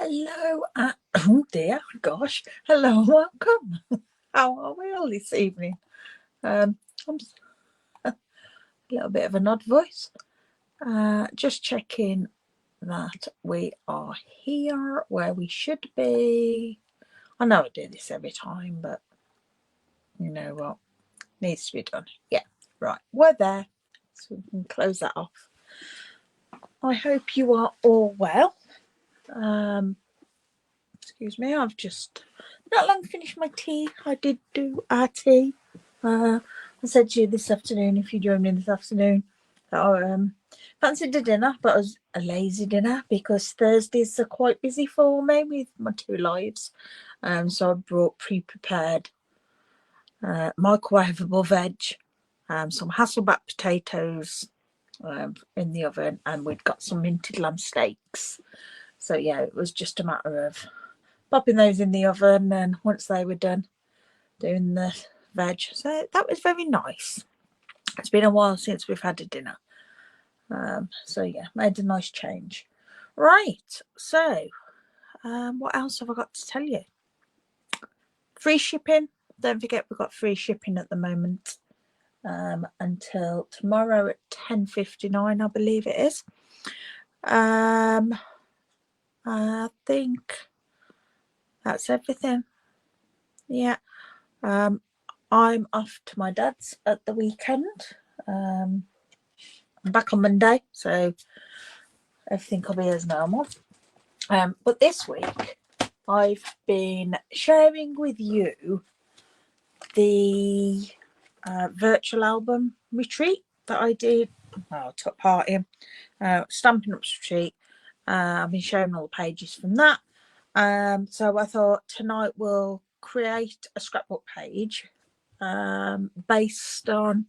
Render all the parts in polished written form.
Hello, oh dear, gosh, hello, welcome. How are we all this evening? I'm a little bit of an odd voice. Just checking that we are here where we should be. I know I do this every time, but you know what? Needs to be done. Yeah, right, we're there, so we can close that off. I hope you are all well. Excuse me, I've just not long finished my tea. I did do our tea. I said to you this afternoon, if you join me this afternoon, that I fancied a dinner, but it was a lazy dinner because Thursdays are quite busy for me with my two lives. So I brought pre-prepared microwavable veg, some Hasselback potatoes in the oven, and we'd got some minted lamb steaks. So yeah, it was just a matter of popping those in the oven, and once they were done, doing the veg. So that was very nice. It's been a while since we've had a dinner. So yeah, made a nice change. Right, so what else have I got to tell you? Free shipping. Don't forget we've got free shipping at the moment until tomorrow at 10:59, I believe it is. I think that's everything. Yeah. I'm off to my dad's at the weekend. I'm back on Monday, so everything will be as normal. But this week, I've been sharing with you the virtual album retreat that I did. I took part in Stampin Up retreat. I've been showing all the pages from that. So I thought tonight we'll create a scrapbook page based on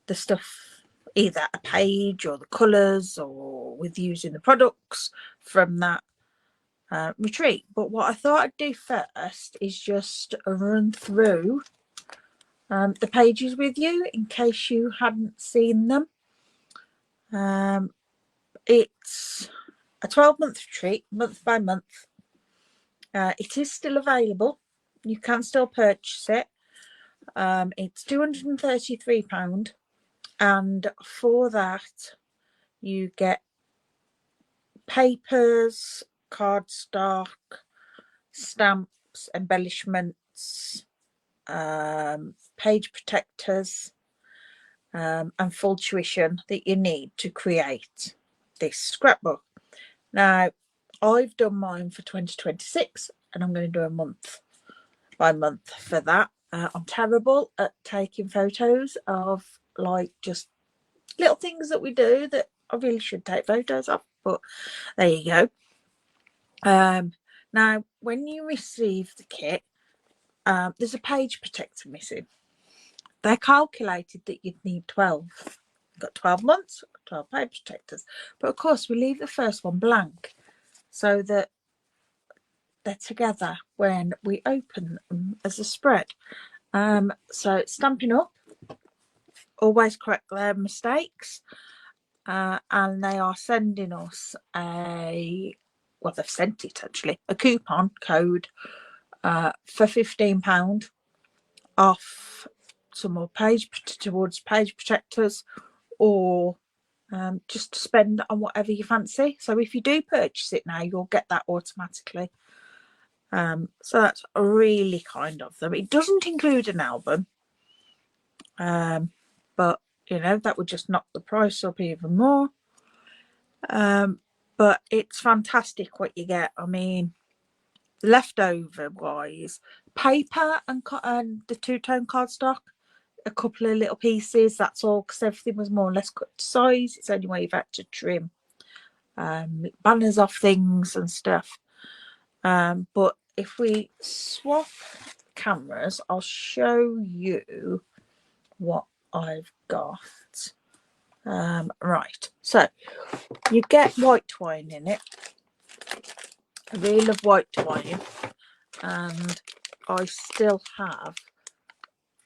the stuff, either a page or the colours or with using the products from that retreat. But what I thought I'd do first is just run through the pages with you in case you hadn't seen them. It's a 12-month retreat, month by month. It is still available. You can still purchase it. It's £233, and for that you get papers, cardstock, stamps, embellishments, page protectors, and full tuition that you need to create this scrapbook. Now, I've done mine for 2026, and I'm going to do a month by month for that. I'm terrible at taking photos of like just little things that we do that I really should take photos of, but there you go. Now, when you receive the kit, there's a page protector missing. They calculated that you'd need 12. You've got 12 months, 12 page protectors. But of course, we leave the first one blank so that they're together when we open them as a spread. So Stampin' Up always correct their mistakes, and they are sending us they've sent it actually, a coupon code for £15 off some more towards page protectors, or just to spend on whatever you fancy. So if you do purchase it now, you'll get that automatically. So that's really kind of them. It doesn't include an album, but you know, that would just knock the price up even more. But it's fantastic what you get. I mean, leftover wise, paper and the two-tone cardstock, a couple of little pieces, that's all, because everything was more or less cut to size. It's only where you've had to trim banners off things and stuff. But if we swap cameras, I'll show you what I've got. Right, so you get white twine in it. I really love white twine, and I still have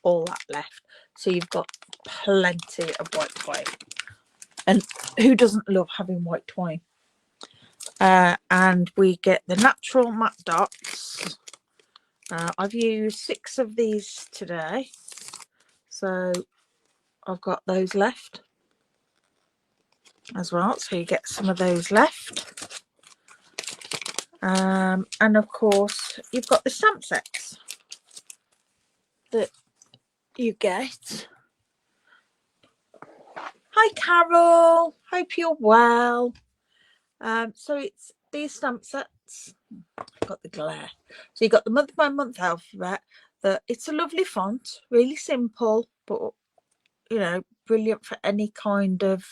all that left. So you've got plenty of white twine, and who doesn't love having white twine? and we get the natural matte dots. I've used 6 of these today, so I've got those left as well, so you get some of those left. And of course you've got the stamp sets that you get. Hi Carol, hope you're well. So it's these stamp sets. I've got the glare. So you got the month by month alphabet. It's a lovely font, really simple, but you know, brilliant for any kind of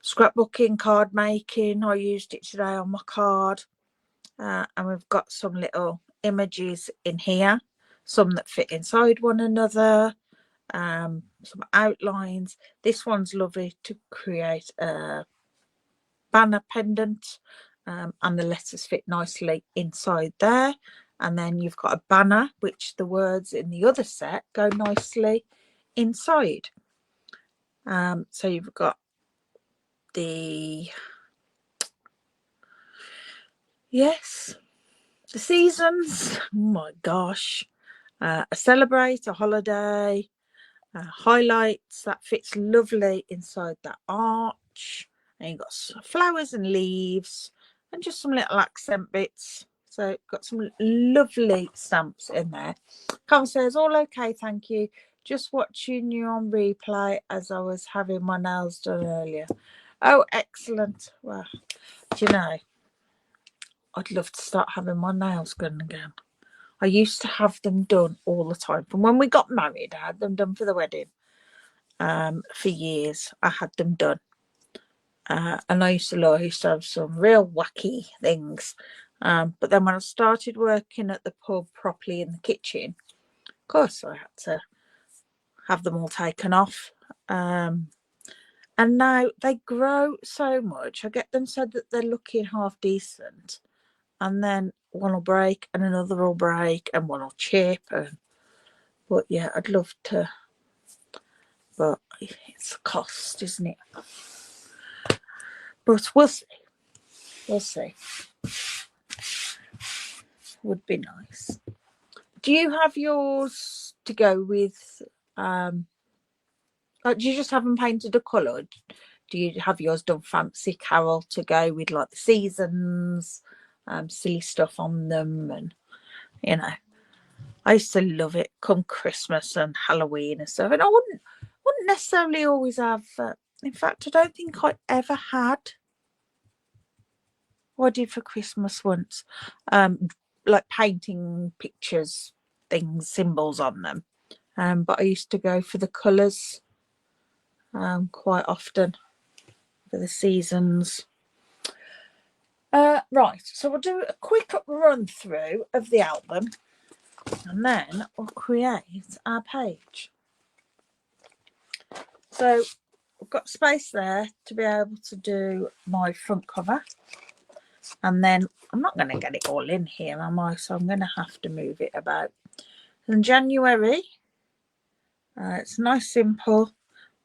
scrapbooking, card making. I used it today on my card. And we've got some little images in here, some that fit inside one another, some outlines. This one's lovely to create a banner pendant, and the letters fit nicely inside there. And then you've got a banner which the words in the other set go nicely inside. So you've got the seasons. Oh my gosh. A celebrate, a holiday, highlights that fits lovely inside that arch. And you've got flowers and leaves and just some little accent bits. So got some lovely stamps in there. Come says, all okay, thank you. Just watching you on replay as I was having my nails done earlier. Oh, excellent. Well, do you know, I'd love to start having my nails done again. I used to have them done all the time. From when we got married, I had them done for the wedding. For years, I had them done. And I used to have some real wacky things. But then when I started working at the pub properly in the kitchen, of course, I had to have them all taken off. And now they grow so much. I get them said that they're looking half decent. And then one will break and another will break and one will chip. But yeah, I'd love to. But it's a cost, isn't it? But we'll see. We'll see. Would be nice. Do you have yours to go with? Like, do you just have them painted a colour? Do you have yours done fancy, Carol, to go with like the seasons, silly stuff on them, and you know? I used to love it come Christmas and Halloween and stuff, and I wouldn't necessarily always have. In fact, I don't think I ever had. What I did for Christmas once, like painting pictures, things, symbols on them. But I used to go for the colours quite often for the seasons. Right, so we'll do a quick run through of the album and then we'll create our page. So I've got space there to be able to do my front cover, and then I'm not going to get it all in here, am I? So I'm going to have to move it about. In January, it's nice, simple,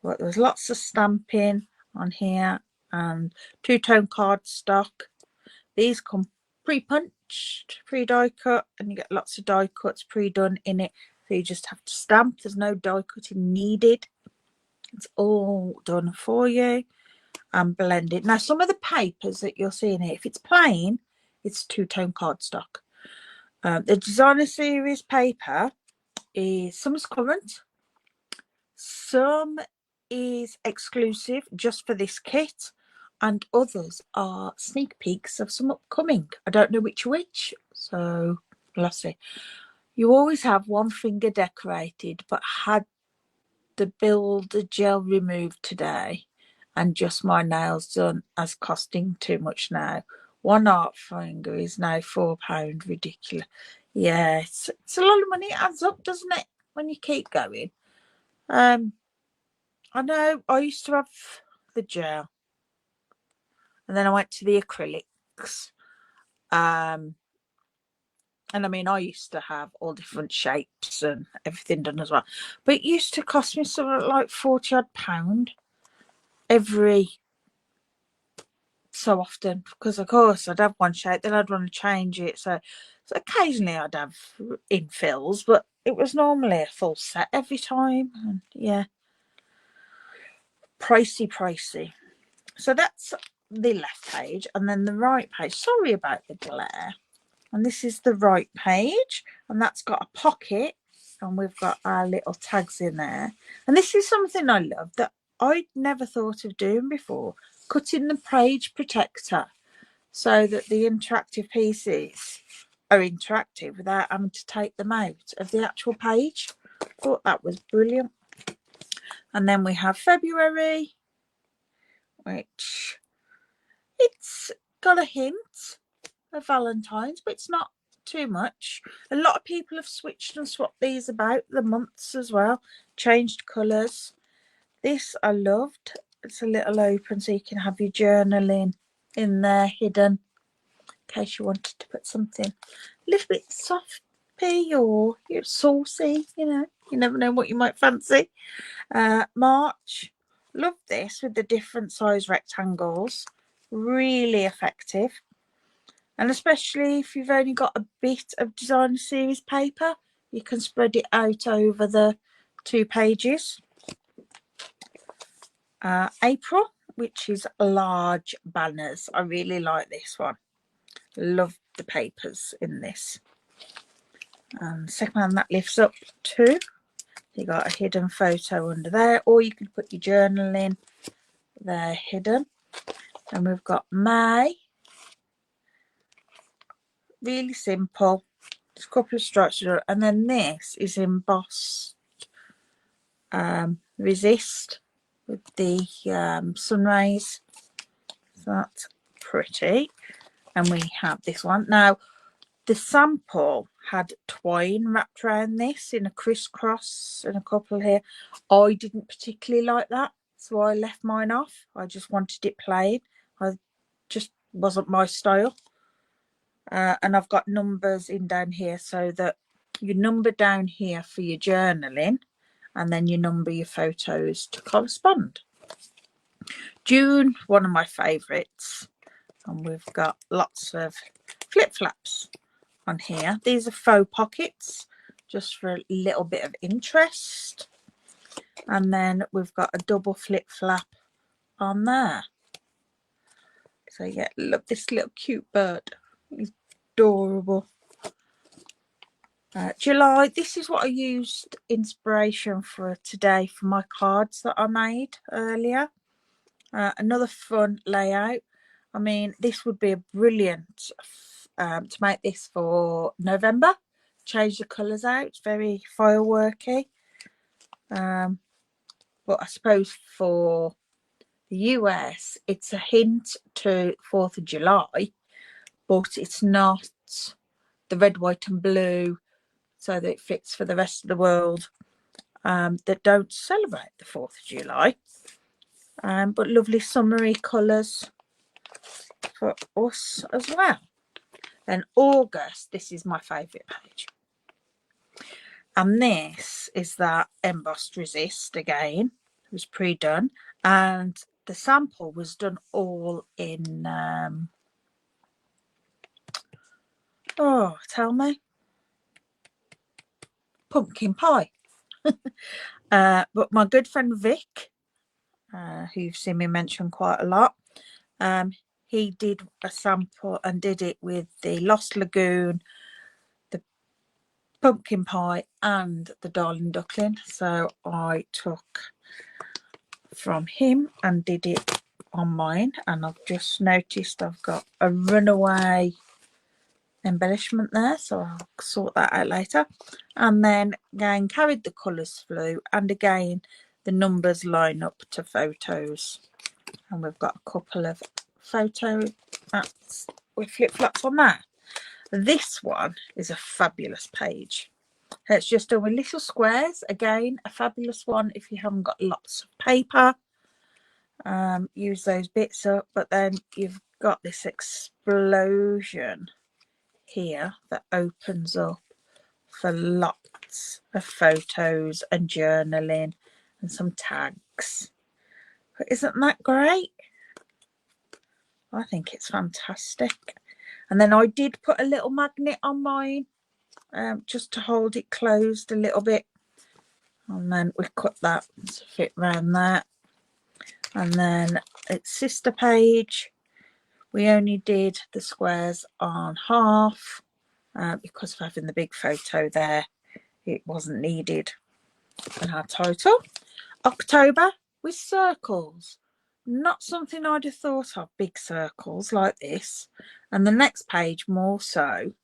but there's lots of stamping on here and two-tone cardstock. These come pre-punched, pre-die cut, and you get lots of die cuts pre-done in it. So you just have to stamp. There's no die cutting needed. It's all done for you and blended. Now, some of the papers that you're seeing here, if it's plain, it's two-tone cardstock. The designer series paper is, some is current, some is exclusive just for this kit, and others are sneak peeks of some upcoming. I don't know which, so let's see. You always have one finger decorated, but had the builder gel removed today and just my nails done as costing too much now. One art finger is now £4. Ridiculous. Yeah, it's a lot of money. It adds up, doesn't it, when you keep going? I know I used to have the gel, and then I went to the acrylics. And I mean, I used to have all different shapes and everything done as well. But it used to cost me something like £40 odd every so often, because of course I'd have one shape, then I'd want to change it. So occasionally I'd have infills, but it was normally a full set every time. And yeah, pricey. So that's the left page, and then the right page. Sorry about the glare. And this is the right page, and that's got a pocket, and we've got our little tags in there. And this is something I love that I'd never thought of doing before, cutting the page protector so that the interactive pieces are interactive without having to take them out of the actual page. Thought that was brilliant. And then we have February, which it's got a hint of Valentine's, but it's not too much. A lot of people have switched and swapped these about, the months as well, changed colours. This I loved. It's a little open so you can have your journaling in there hidden in case you wanted to put something a little bit soft-y or saucy, you know, you never know what you might fancy. March, love this with the different size rectangles, really effective. And especially if you've only got a bit of designer series paper, you can spread it out over the 2 pages. April, which is large banners. I really like this one. Love the papers in this. Second one that lifts up too. You got a hidden photo under there, or you could put your journal in there hidden. And we've got May. Really simple. Just a couple of stripes, and then this is embossed resist with the sun rays. So that's pretty. And we have this one. Now, the sample had twine wrapped around this in a crisscross and a couple here. I didn't particularly like that, so I left mine off. I just wanted it plain. I just wasn't my style. And I've got numbers in down here so that you number down here for your journaling, and then you number your photos to correspond. June, one of my favourites, and we've got lots of flip-flaps on here. These are faux pockets, just for a little bit of interest. And then we've got a double flip-flap on there. So yeah, look, this little cute bird. He's adorable. July, this is what I used inspiration for today for my cards that I made earlier. Another fun layout. I mean, this would be a brilliant to make this for November. Change the colours out. It's very fireworky. But I suppose for the US, it's a hint to 4th of July, but it's not the red, white and blue, so that it fits for the rest of the world that don't celebrate the 4th of July. But lovely summery colours for us as well. Then August, this is my favourite page. And this is that embossed resist again. It was pre-done. And the sample was done all in, tell me. Pumpkin pie. But my good friend Vic, who you've seen me mention quite a lot, he did a sample and did it with the Lost Lagoon, the pumpkin pie and the Darling Duckling. So I took from him and did it on mine, and I've just noticed I've got a runaway embellishment there, so I'll sort that out later. And then again carried the colours through, and again the numbers line up to photos, and we've got a couple of photos with flip-flops on that. This one is a fabulous page. It's just done with little squares. Again, a fabulous one if you haven't got lots of paper. Use those bits up, but then you've got this explosion here that opens up for lots of photos and journaling and some tags. But isn't that great? I think it's fantastic. And then I did put a little magnet on mine, just to hold it closed a little bit. And then we cut that to fit around there. And then its sister page, we only did the squares on half, because of having the big photo there. It wasn't needed. And our title, October with circles. Not something I'd have thought of, big circles like this. And the next page more so,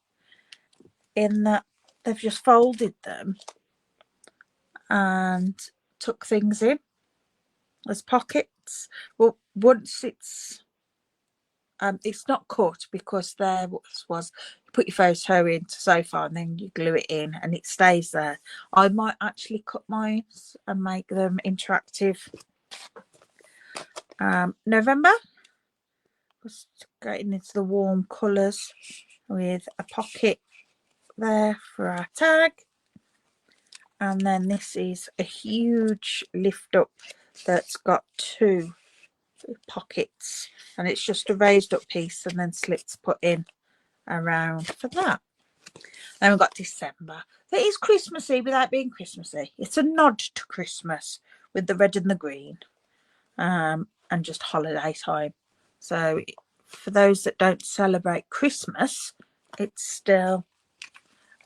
in that they've just folded them and tuck things in as pockets. Well, once it's not cut, because there was you put your photo into so far and then you glue it in and it stays there. I might actually cut mine and make them interactive. November, just getting into the warm colours with a pocket there for our tag. And then this is a huge lift up that's got 2 pockets, and it's just a raised up piece and then slits put in around for that. Then we've got December. That is Christmassy without being Christmassy. It's a nod to Christmas with the red and the green, and just holiday time. So for those that don't celebrate Christmas, it's still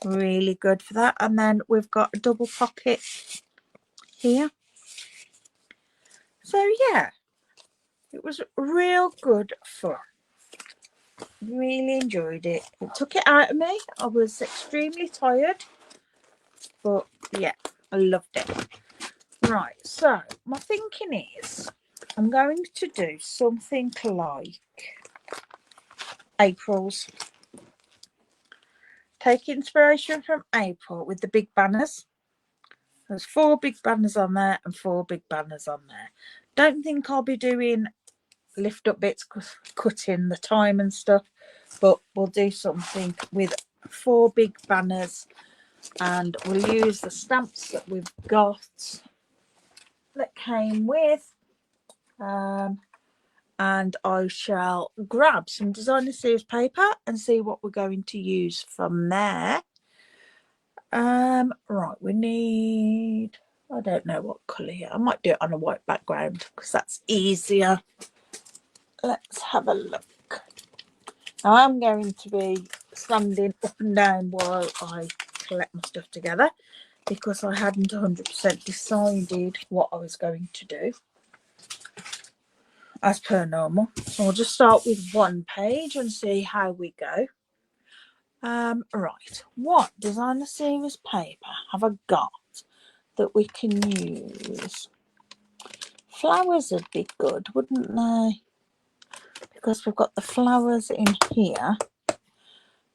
really good for that. And then we've got a double pocket here. So yeah, it was real good fun. Really enjoyed it. It took it out of me. I was extremely tired, but yeah, I loved it. Right, so my thinking is I'm going to do something like April's. Take inspiration from April with the big banners. There's 4 big banners on there and 4 big banners on there. Don't think I'll be doing lift up bits, cutting the time and stuff, but we'll do something with 4 big banners, and we'll use the stamps that we've got that came with, and I shall grab some designer series paper and see what we're going to use from there. Right, we need, I don't know what colour here. I might do it on a white background because that's easier. Let's have a look. Now I'm going to be standing up and down while I collect my stuff together, because I hadn't 100% decided what I was going to do as per normal. So I'll just start with 1 page and see how we go. Right, what designer series paper have I got that we can use? Flowers would be good, wouldn't they? Because we've got the flowers in here,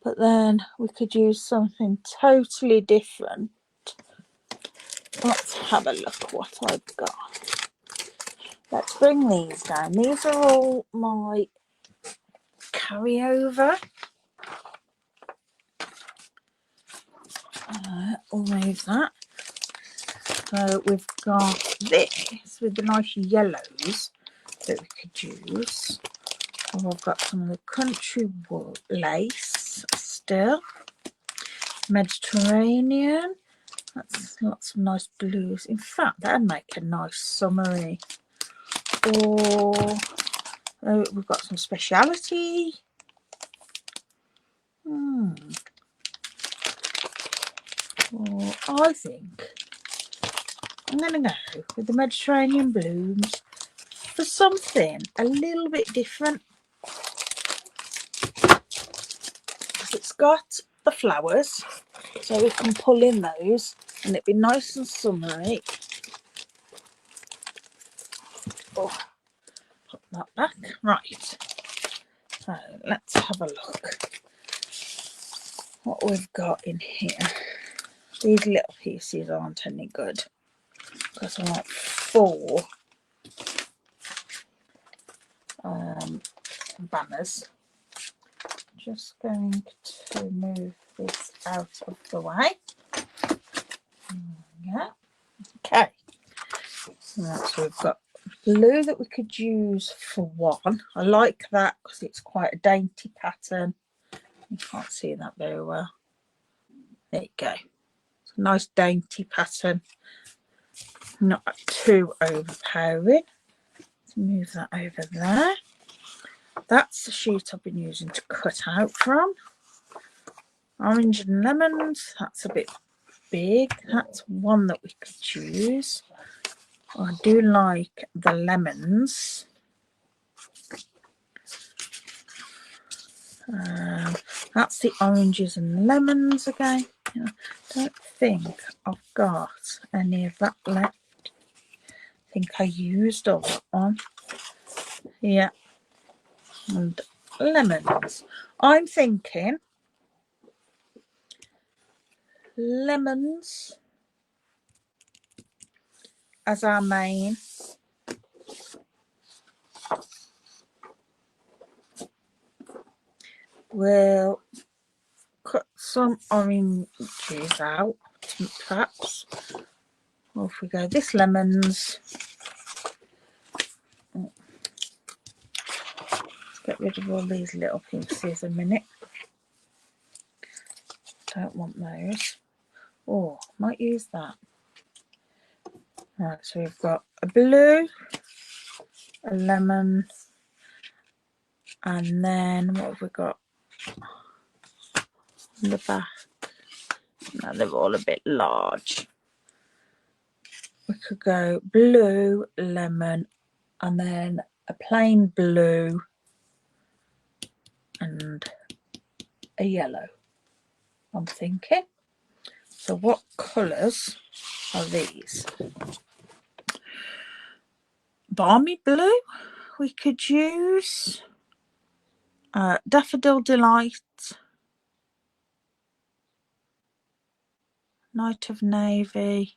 but then we could use something totally different. Let's have a look what I've got. Let's bring these down. These are all my carryover. We'll move that. So we've got this with the nice yellows that we could use. And we've got some of the country wool lace still. Mediterranean. That's lots of nice blues. In fact, that'd make a nice summery. Or we've got some speciality. Or I think I'm going to go with the Mediterranean blooms for something a little bit different. Because it's got the flowers, so we can pull in those and it'd be nice and summery. Oh, put that back. Right, so let's have a look what we've got in here. These little pieces aren't any good because I want 4 banners. Just going to move this out of the way. Yeah. Okay. So we've got blue that we could use for one. I like that because it's quite a dainty pattern. You can't see that very well. There you go. It's a nice dainty pattern, not too overpowering. Let's move that over there. That's the sheet I've been using to cut out from. Orange and lemons, that's a bit big. That's one that we could use. I do like the lemons. That's the oranges and lemons again. I don't think I've got any of that left. I think I used all that one. Yeah. And lemons. I'm thinking lemons as our main. We'll cut some oranges out, perhaps. Off we go. This lemons. Let's get rid of all these little pieces a minute. Don't want those. Oh, might use that. Right, so we've got a blue, a lemon, and then what have we got in the back? No, they're all a bit large. We could go blue, lemon, and then a plain blue and a yellow, I'm thinking. So what colours are these? Balmy blue. We could use Daffodil Delight, Night of Navy.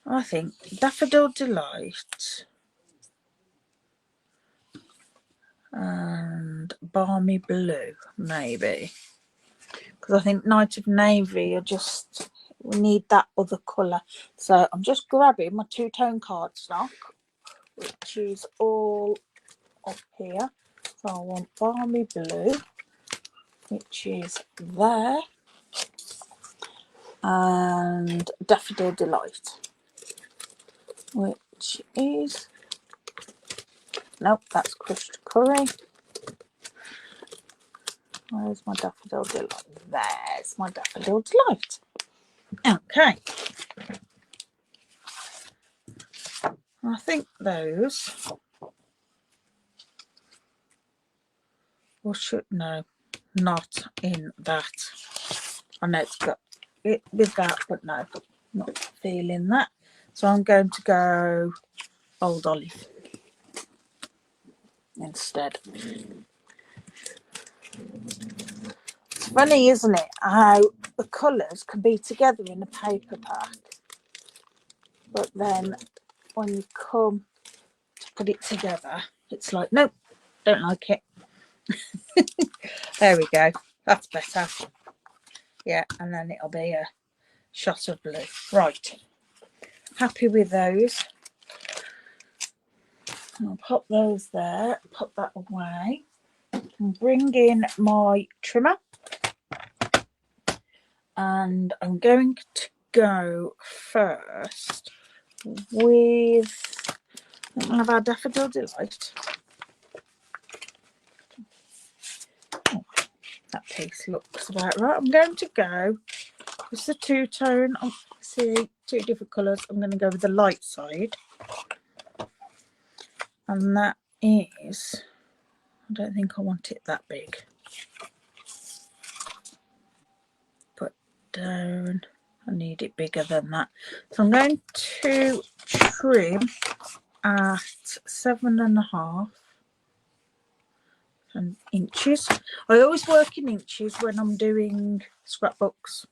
I think Daffodil Delight and Balmy Blue, maybe. Because I think Night of Navy are just, we need that other colour. So I'm just grabbing my two-tone cardstock, which is all up here. So I want Balmy Blue, which is there, and Daffodil Delight, which is, nope, that's crushed curry. Where's my Daffodil Delight? There's my Daffodil Delight. Okay. I think those, or should, no, not in that. I know it's got it with that, but no, not feeling that. So I'm going to go Old Olive instead. It's funny, isn't it, how the colours can be together in a paper pack, but then when you come to put it together, it's like, nope, don't like it. There we go, that's better. Yeah, and then it'll be a shot of blue. Right, happy with those. I'll pop those there, put that away, and bring in my trimmer. And I'm going to go first with one of our Daffodil Delight. Oh, that piece looks about right. I'm going to go, it's a two-tone, oh, see, two different colours. I'm going to go with the light side. And that is, I don't think I want it that big. Put down, I need it bigger than that. So I'm going to trim at 7.5 inches. I always work in inches when I'm doing scrapbooks.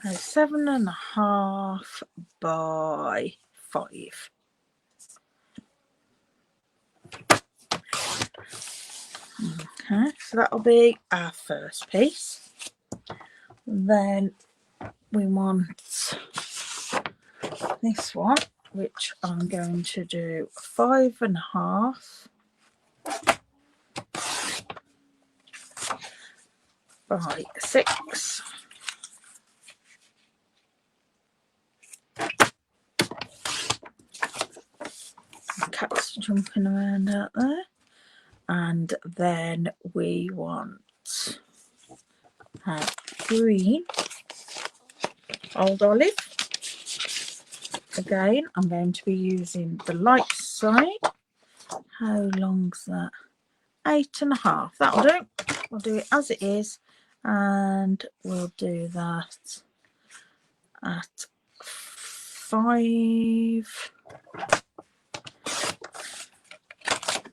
7.5 by 5. Okay, so that'll be our first piece. Then we want this one, which I'm going to do 5.5 by 6. Cats jumping around out there. And then we want green old olive. Again, I'm going to be using the light side. How long's that? 8.5. That'll do. We'll do it as it is, and we'll do that at 5.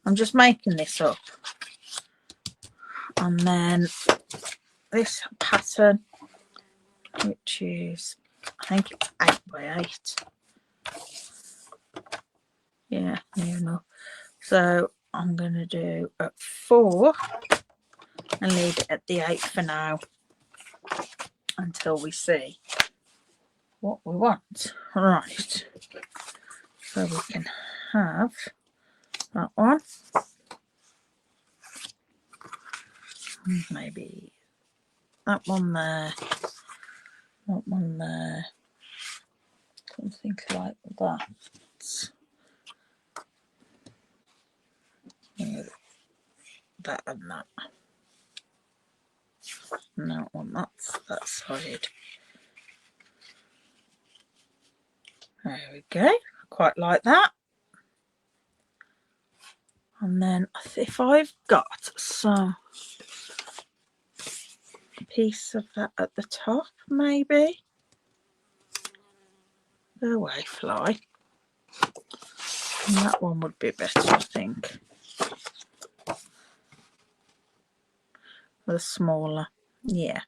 I'm just making this up. And then this pattern, which is, I think it's 8 by 8. Yeah, near enough. So I'm going to do at 4 and leave it at the 8 for now until we see what we want. Right. So we can have that one. Maybe that one there. That one there. Something like that. Yeah, that and that. And that one, that's that side. There we go. Quite like that. And then if I've got some piece of that at the top, maybe. Go away, fly. And that one would be better, I think. The smaller. Yeah.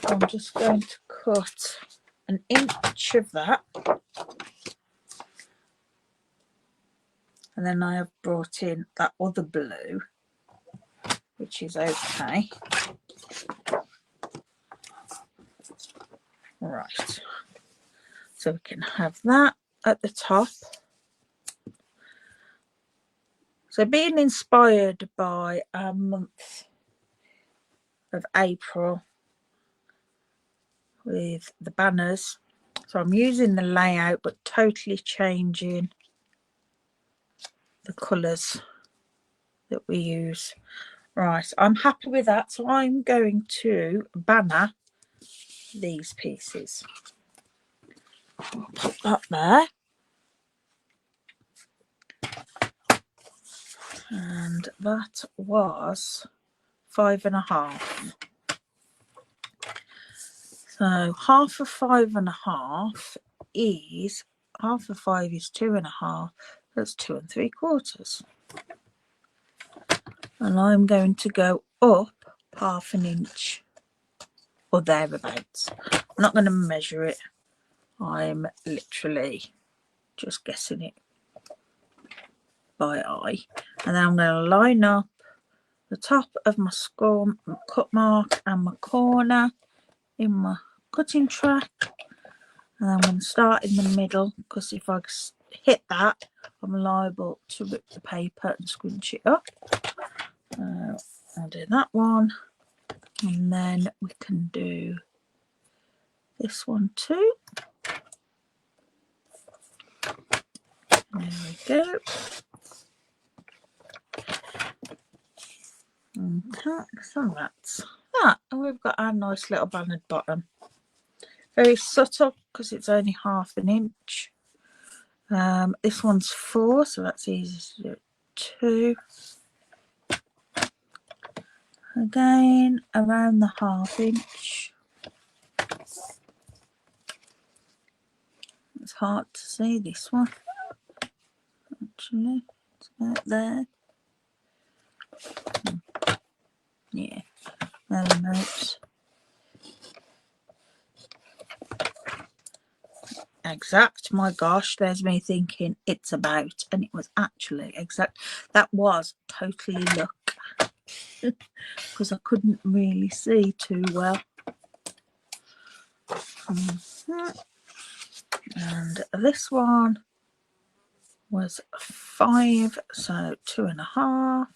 I'm just going to cut 1 inch of that. And then I have brought in that other blue, which is okay. Right. So we can have that at the top. So being inspired by a month of April with the banners. So I'm using the layout but totally changing the colours that we use. Right, I'm happy with that. So I'm going to banner these pieces. I'll put that there. And that was 5.5. So half of 5.5 is, half of 5 is 2.5. That's 2 3/4. And I'm going to go up 1/2 inch or thereabouts. I'm not going to measure it. I'm literally just guessing it by eye. And then I'm going to line up the top of my score cut mark and my corner in my cutting track. And I'm going to start in the middle, because if I hit that, I'm liable to rip the paper and scrunch it up. I'll do that one, and then we can do this one too. There we go. Okay, so that's that. And we've got our nice little bannered bottom. Very subtle because it's only 1/2 inch. This one's 4, so that's easy to do. 2. Again, around the 1/2 inch. It's hard to see this one. Actually, it's about there. Yeah, there are notes. Exact. My gosh, there's me thinking it's about, and it was actually exact. That was totally luck because I couldn't really see too well. And this one was 5, so 2.5,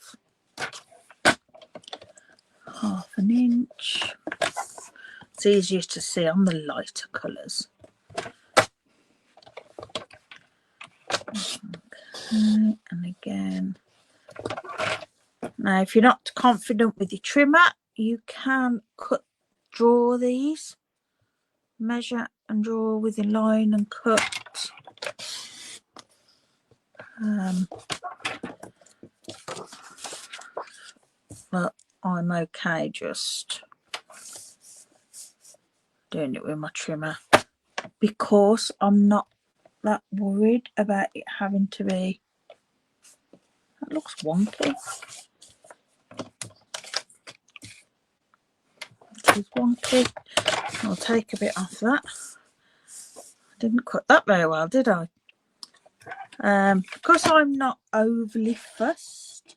half an inch. It's easier to see on the lighter colours. Okay, and again. Now, if you're not confident with your trimmer, you can draw these, measure and draw with your line and cut. But I'm okay just doing it with my trimmer because I'm not that worried about it having to be. That looks wonky. It is wonky. I'll take a bit off that. I didn't cut that very well, did I? Because I'm not overly fussed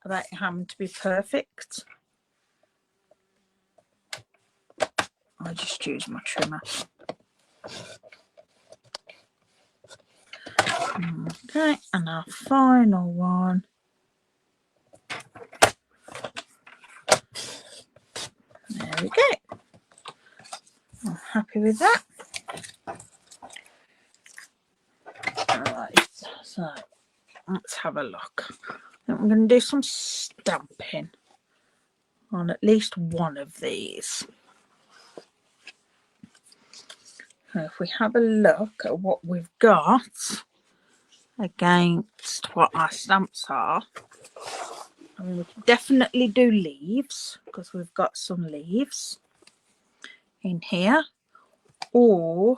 about it having to be perfect, I just use my trimmer. Okay, and our final one. There we go. I'm happy with that. Alright, so let's have a look. I'm going to do some stamping on at least one of these. So if we have a look at what we've got against what our stamps are, I mean, we can definitely do leaves because we've got some leaves in here, or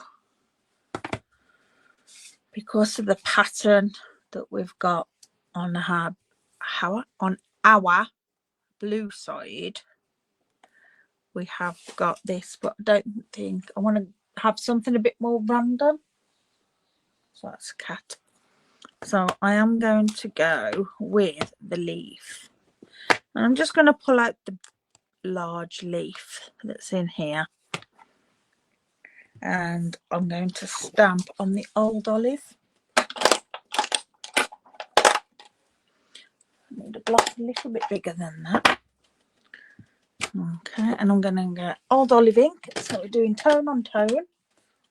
because of the pattern that we've got on our blue side, we have got this, but I don't think I want to have something a bit more random. So that's a cat. So I am going to go with the leaf, and I'm just going to pull out the large leaf that's in here, and I'm going to stamp on the old olive. I need a block a little bit bigger than that. Okay, and I'm going to get old olive ink, so we're doing tone on tone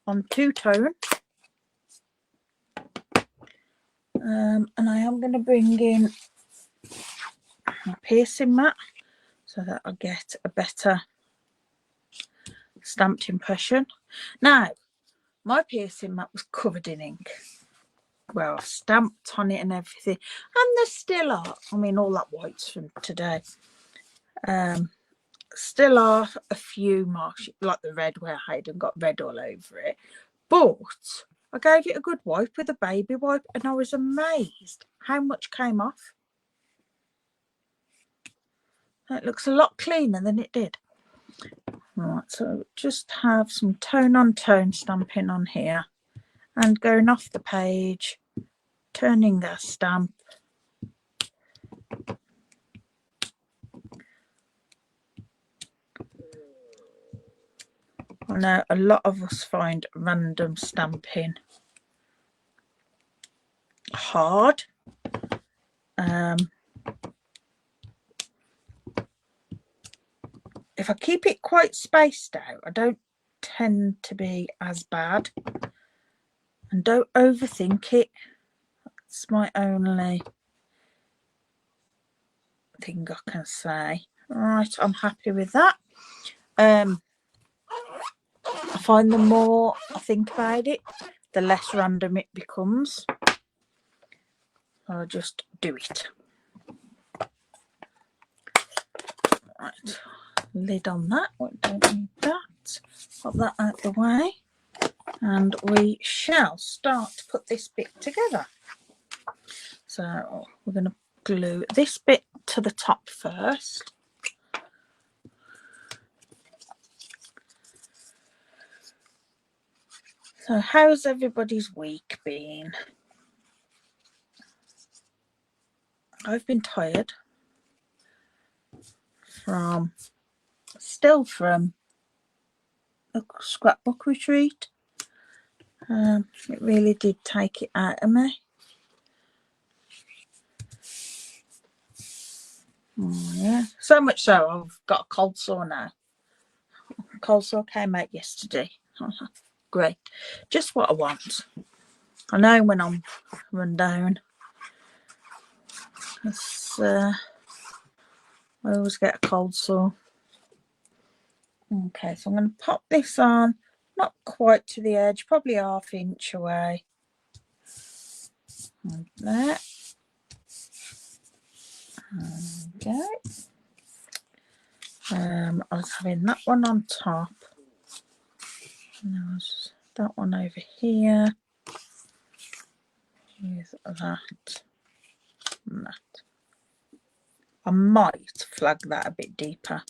on two-tone. And I am going to bring in my piercing mat so that I get a better stamped impression. Now, my piercing mat was covered in ink. Well, I've stamped on it and everything, and there still are, I mean, all that white's from today. Still are a few marks, like the red where I hadn't got red all over it. But I gave it a good wipe with a baby wipe, and I was amazed how much came off. It looks a lot cleaner than it did. Right, so just have some tone on tone stamping on here and going off the page, turning the stamp. I know a lot of us find random stamping hard. If I keep it quite spaced out, I don't tend to be as bad. And don't overthink it. That's my only thing I can say. Right, I'm happy with that. I find the more I think about it, the less random it becomes. I'll just do it. Right, lid on that. We don't need that. Pop that out the way. And we shall start to put this bit together. So we're going to glue this bit to the top first. So how's everybody's week been? I've been tired from the scrapbook retreat, It really did take it out of me. Oh, yeah, so much so I've got a cold sore now. Cold sore came out yesterday. Great, just what I want. I know when I'm run down, I always get a cold sore. Okay, so I'm going to pop this on, not quite to the edge, probably 1/2 inch away. Like that. Okay. I was having that one on top, and there was that one over here with that and that. I might flag that a bit deeper.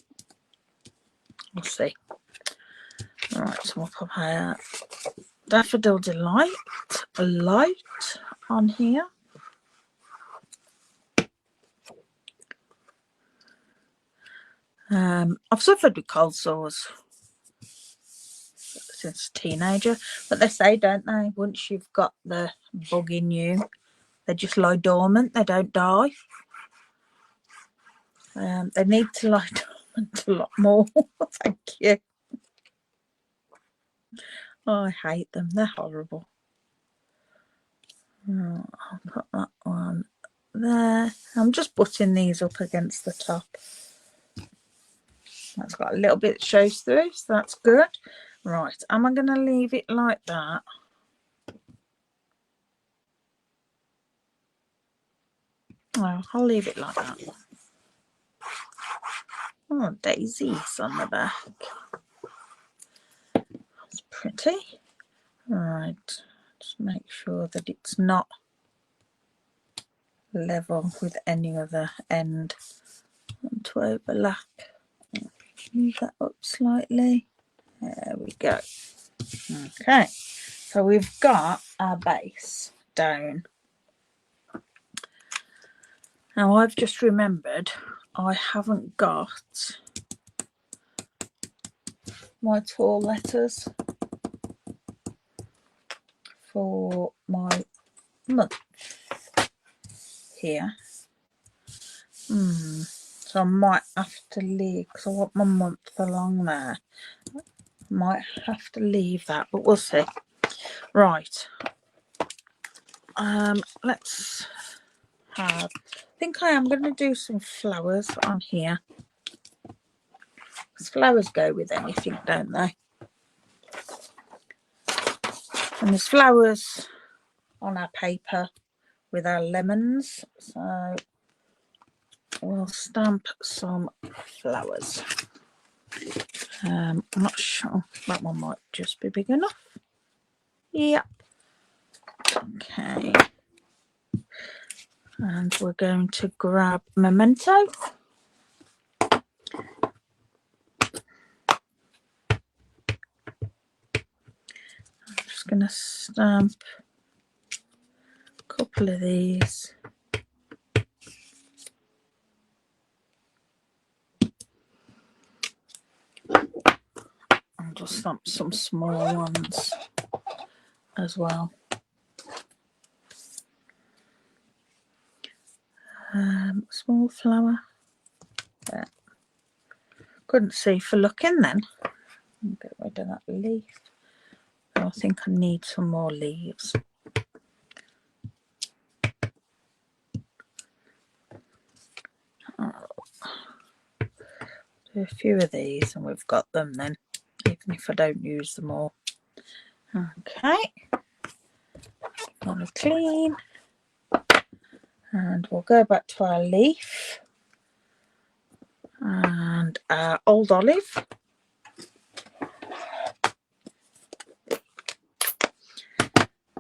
We'll see. Right, so we'll pop our Daffodil Delight light on here. I've suffered with cold sores since a teenager, but they say, don't they, once you've got the bug in you, they just lie dormant, they don't die. They need to lie dormant a lot more. Thank you. Oh, I hate them, they're horrible. Oh, I'll put that one there. I'm just butting these up against the top. That's got a little bit that shows through, so that's good. Right, am I going to leave it like that? Oh, I'll leave it like that. Oh, daisies on the back. That's pretty. Right, just make sure that it's not level with any other end. Want to overlap. Move that up slightly. There we go. Okay, so we've got our base down. Now I've just remembered I haven't got my tall letters for my month here. So I might have to leave, because I want my month along there. Might have to leave that, but we'll see. Right. Let's have, I think I am going to do some flowers on here. Because flowers go with anything, don't they? And there's flowers on our paper with our lemons, so we'll stamp some flowers. I'm not sure, that one might just be big enough. Yep. Okay, and we're going to grab Memento. I'm just going to stamp a couple of these. I'll just stamp some small ones as well. Small flower. There. Couldn't see for looking then. I'll get rid of that leaf. I think I need some more leaves. Do a few of these and we've got them then, even if I don't use them all. Okay, gonna clean, and we'll go back to our leaf and our old olive.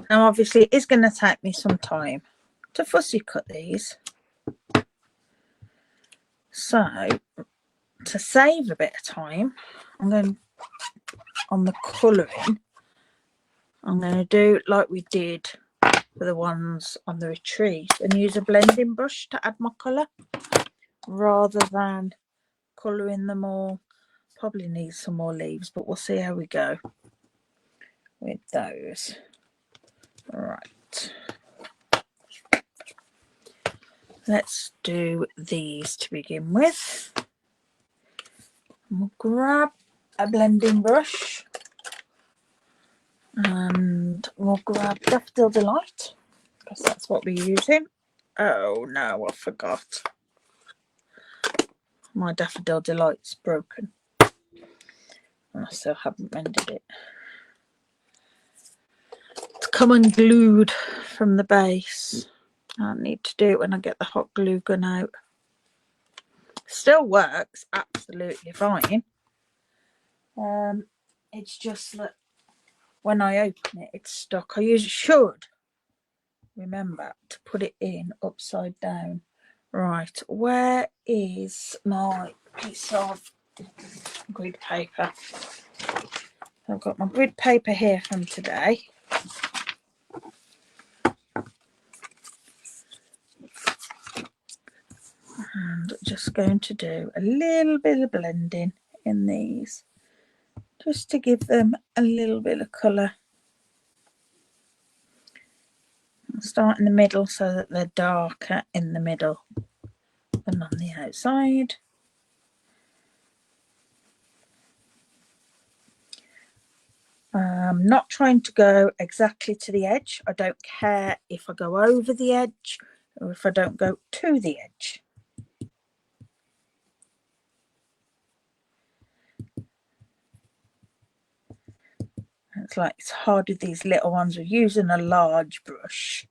Now obviously it is going to take me some time to fussy cut these, so to save a bit of time, I'm going on the colouring, I'm going to do like we did for the ones on the retreat and use a blending brush to add my colour rather than colouring them all. Probably need some more leaves, but we'll see how we go with those. Right. Let's do these to begin with. We'll grab a blending brush and we'll grab Daffodil Delight because that's what we're using. Oh no, I forgot. My Daffodil Delight's broken. And I still haven't mended it. It's come unglued from the base. I need to do it when I get the hot glue gun out. Still works absolutely fine. It's just that when I open it, it's stuck. I should remember to put it in upside down. Right, where is my piece of grid paper? I've got my grid paper here from today. And just going to do a little bit of blending in these, just to give them a little bit of colour. I'll start in the middle so that they're darker in the middle than on the outside. I'm not trying to go exactly to the edge. I don't care if I go over the edge or if I don't go to the edge. It's like it's hard with these little ones. We're using a large brush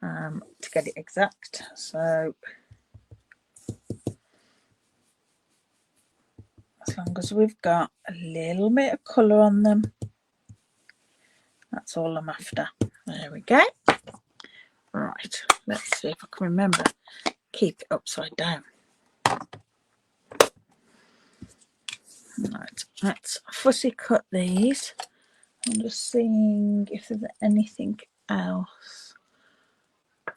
to get it exact. So as long as we've got a little bit of colour on them, that's all I'm after. There we go. Right, let's see if I can remember. Keep it upside down. Right, let's fussy cut these. I'm just seeing if there's anything else I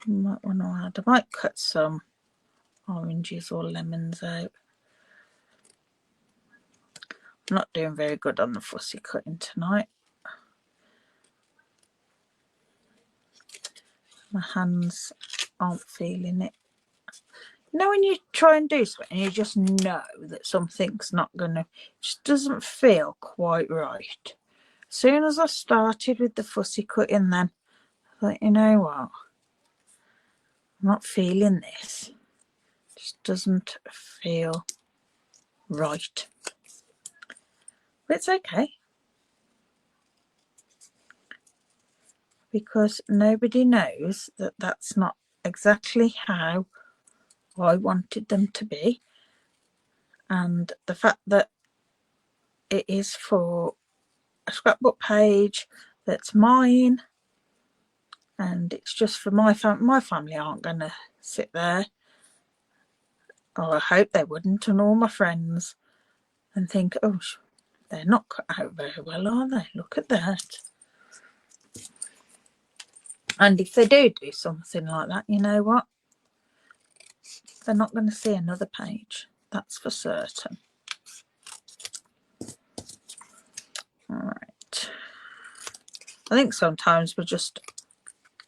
might want to add. I might cut some oranges or lemons out. I'm not doing very good on the fussy cutting tonight. My hands aren't feeling it. You know when you try and do something and you just know that something's not gonna, just doesn't feel quite right. As soon as I started with the fussy cutting then, I thought, you know what, I'm not feeling this. It just doesn't feel right. But it's okay. Because nobody knows that that's not exactly how I wanted them to be. And the fact that it is for a scrapbook page that's mine and it's just for my family aren't going to sit there, or I hope they wouldn't, and all my friends, and think, oh, they're not cut out very well, are they? Look at that. And if they do something like that, you know what, they're not going to see another page, that's for certain. All right, I think sometimes we're just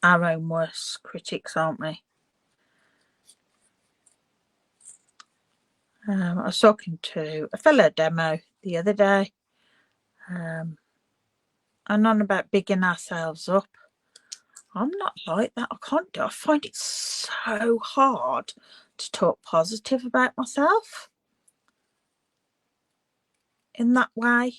our own worst critics, aren't we? I was talking to a fellow demo the other day, and on about bigging ourselves up. I'm not like that. I can't do it. I find it so hard to talk positive about myself in that way.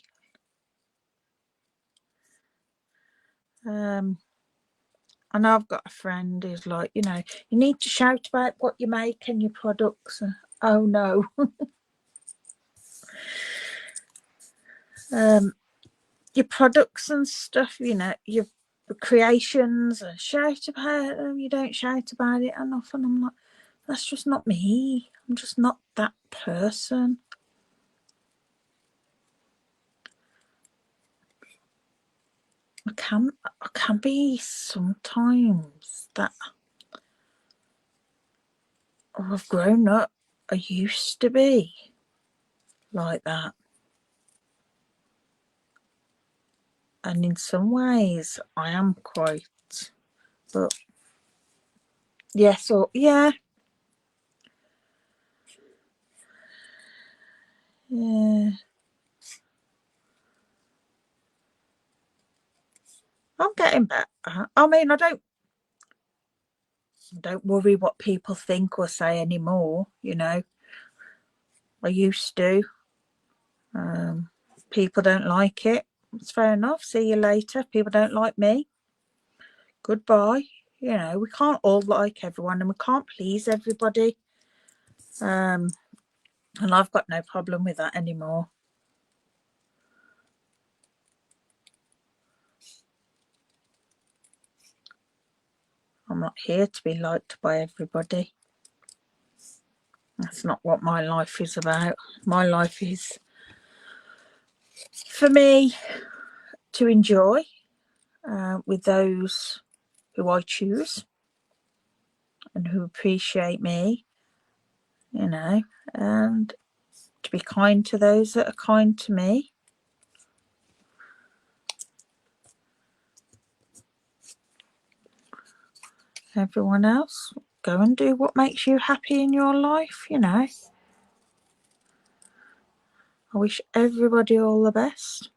I know I've got a friend who's like, you know, you need to shout about what you make and your products. Oh no. Your products and stuff, you know, your creations, shout about them. You don't shout about it enough. And I'm like, that's just not me. I'm just not that person. I can be sometimes that I've grown up. I used to be like that. And in some ways I am quite, but yeah, so yeah. Yeah. I'm getting better. I mean, I don't worry what people think or say anymore, you know. I used to. People don't like it. It's fair enough. See you later. People don't like me. Goodbye. You know, we can't all like everyone and we can't please everybody. And I've got no problem with that anymore. I'm not here to be liked by everybody. That's not what my life is about. My life is for me to enjoy with those who I choose and who appreciate me, you know, and to be kind to those that are kind to me. Everyone else, go and do what makes you happy in your life, you know. I wish everybody all the best.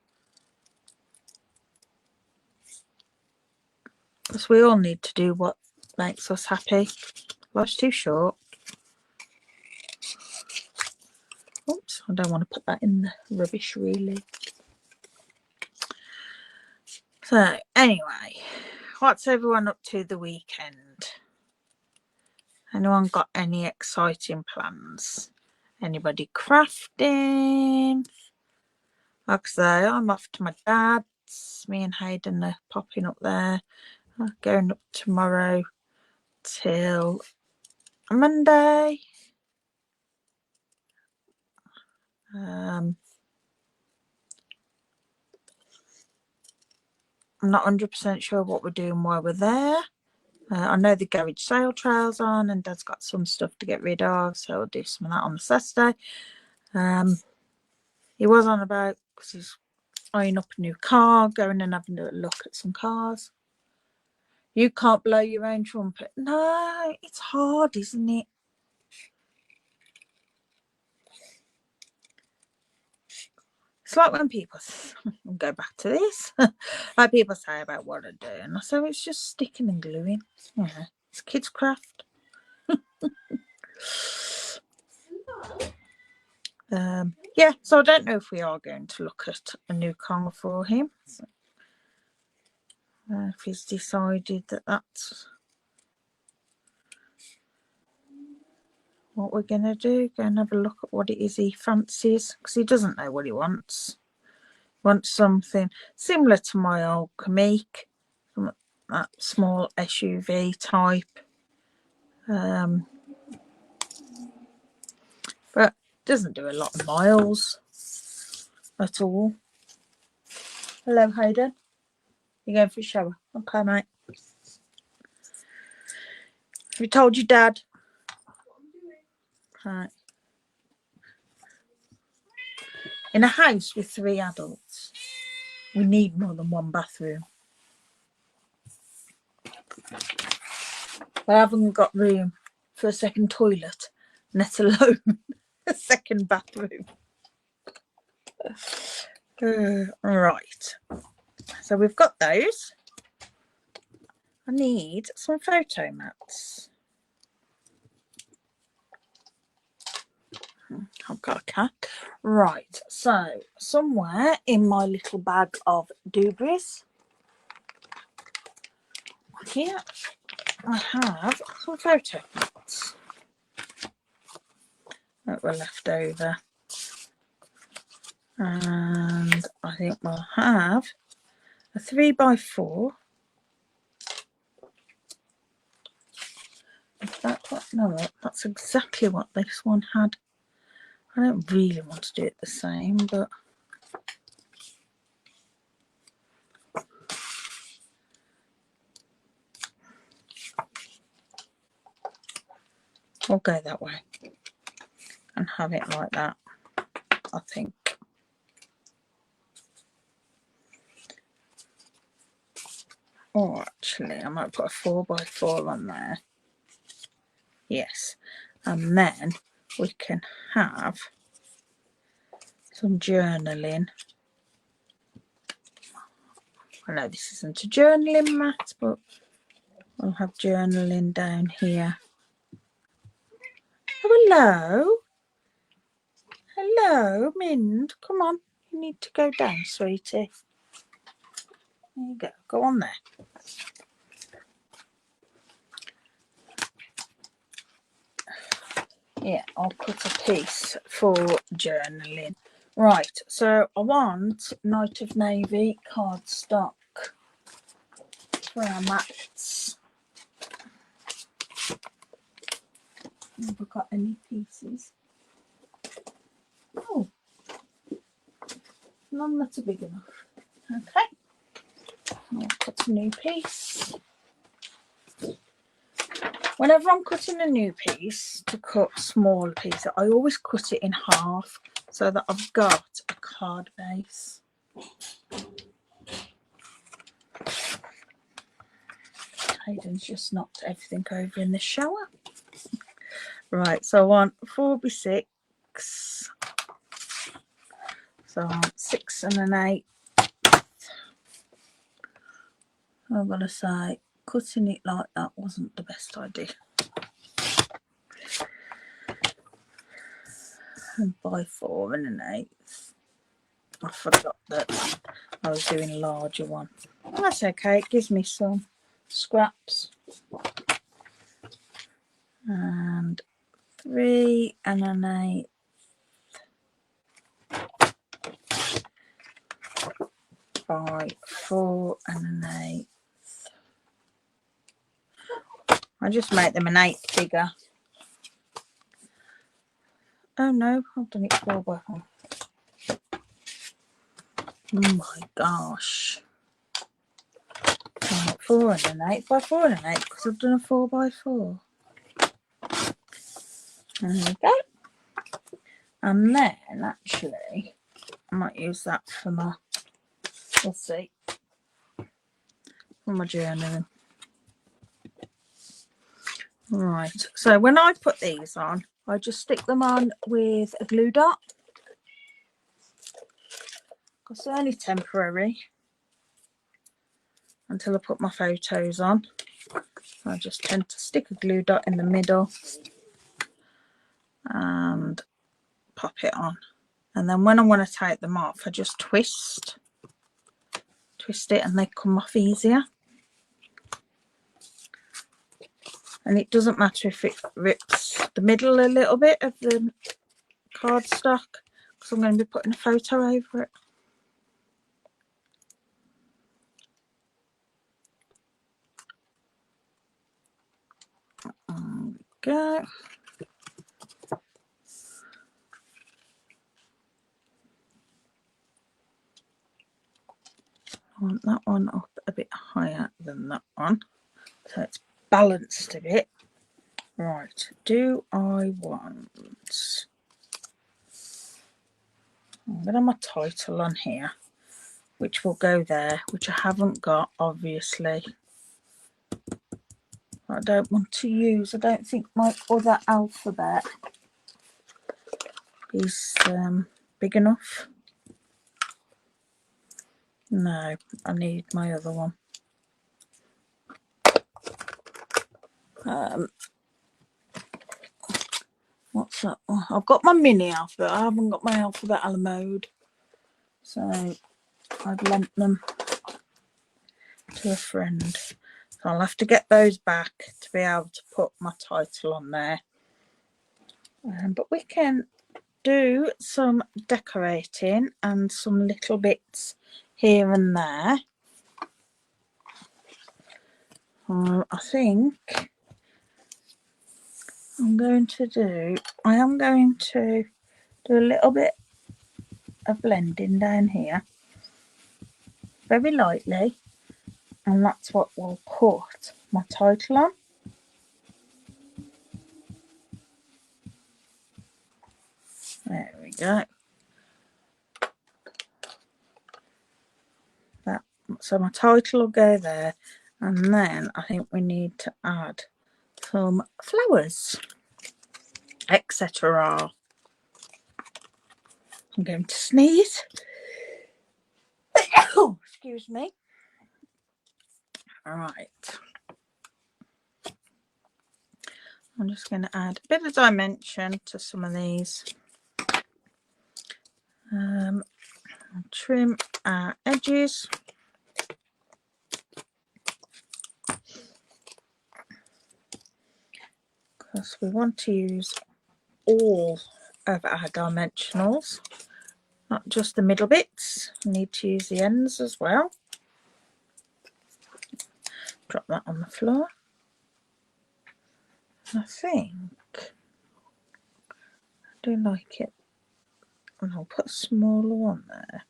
Because we all need to do what makes us happy. Life's too short. Oops, I don't want to put that in the rubbish, really. So, anyway, what's everyone up to the weekend? Anyone got any exciting plans? Anybody crafting? Like I say, I'm off to my dad's. Me and Hayden are popping up there. I'm going up tomorrow till Monday. I'm not 100% sure what we're doing while we're there. I know the garage sale trail's on and Dad's got some stuff to get rid of, so I'll do some of that on the Saturday. He was on about, because he's eyeing up a new car, going and having a look at some cars. You can't blow your own trumpet. No, it's hard, isn't it? It's like when people, I'll go back to this, like people say about what I do, and I say it's just sticking and gluing. Yeah, it's kids' craft. Yeah, so I don't know if we are going to look at a new car for him. So, if he's decided that that's what we're going to do, go and have a look at what it is he fancies, because he doesn't know what he wants. He wants something similar to my old Kamik, that small SUV type. But doesn't do a lot of miles at all. Hello, Hayden. You're going for a shower? Okay, mate. Have you told your dad? Right. In a house with 3 adults, we need more than 1 bathroom. I haven't got room for a second toilet, let alone a second bathroom. Right. So we've got those. I need some photo mats. I've got a cat. Right. So somewhere in my little bag of doobies here, I have some photo mats that were left over. And I think we'll have a 3x4. Is that what? No, that's exactly what this one had. I don't really want to do it the same, but we'll go that way and have it like that, I think. actually, I might put a 4x4 on there. Yes. And then we can have some journaling. I know this isn't a journaling mat, but we'll have journaling down here. Oh, hello. Hello, Mind. Come on. You need to go down, sweetie. There you go. Go on there. Yeah, I'll cut a piece for journaling. Right, so I want Night of Navy cardstock for our mats. Have we got any pieces? Oh, none that are big enough. Okay, I'll cut a new piece. Whenever I'm cutting a new piece to cut smaller pieces, I always cut it in half so that I've got a card base. Hayden's just knocked everything over in the shower. Right, so I want 4x6. So I want 6 and an 8. I'm going to say cutting it like that wasn't the best idea. And by 4 and an 8. I forgot that I was doing a larger one. That's okay, it gives me some scraps. And 3 and an 8. By 4 and an 8. I just make them an 8 bigger. Oh no, I've done it 4x4. Oh my gosh. Right, 4 and an 8 by 4 and an 8 because I've done a 4x4. There we go. And then actually I might use that for my, we'll see, for my journaling. Right, so when I put these on, I just stick them on with a glue dot because they're only temporary until I put my photos on. I just tend to stick a glue dot in the middle and pop it on. And then when I want to take them off, I just twist it and they come off easier. And it doesn't matter if it rips the middle a little bit of the cardstock because I'm going to be putting a photo over it. There we go. I want that one up a bit higher than that one so it's balanced a bit. Right, do I want, I'm going to have my title on here, which will go there, which I haven't got obviously. I don't want to use, I don't think my other alphabet is big enough. No, I need my other one. What's that? Oh, I've got my mini alphabet, I haven't got my alphabet a la mode. So I've lent them to a friend. So I'll have to get those back to be able to put my title on there. But we can do some decorating and some little bits here and there. I think I am going to do a little bit of blending down here, very lightly, and that's what we'll put my title on. There we go. So my title will go there, And then I think we need to add some flowers, etc. I'm going to sneeze. Oh, excuse me. All right. I'm just going to add a bit of dimension to some of these. Trim our edges. Because we want to use all of our dimensionals, not just the middle bits. We need to use the ends as well. Drop that on the floor. I think I do like it, and I'll put a smaller one there.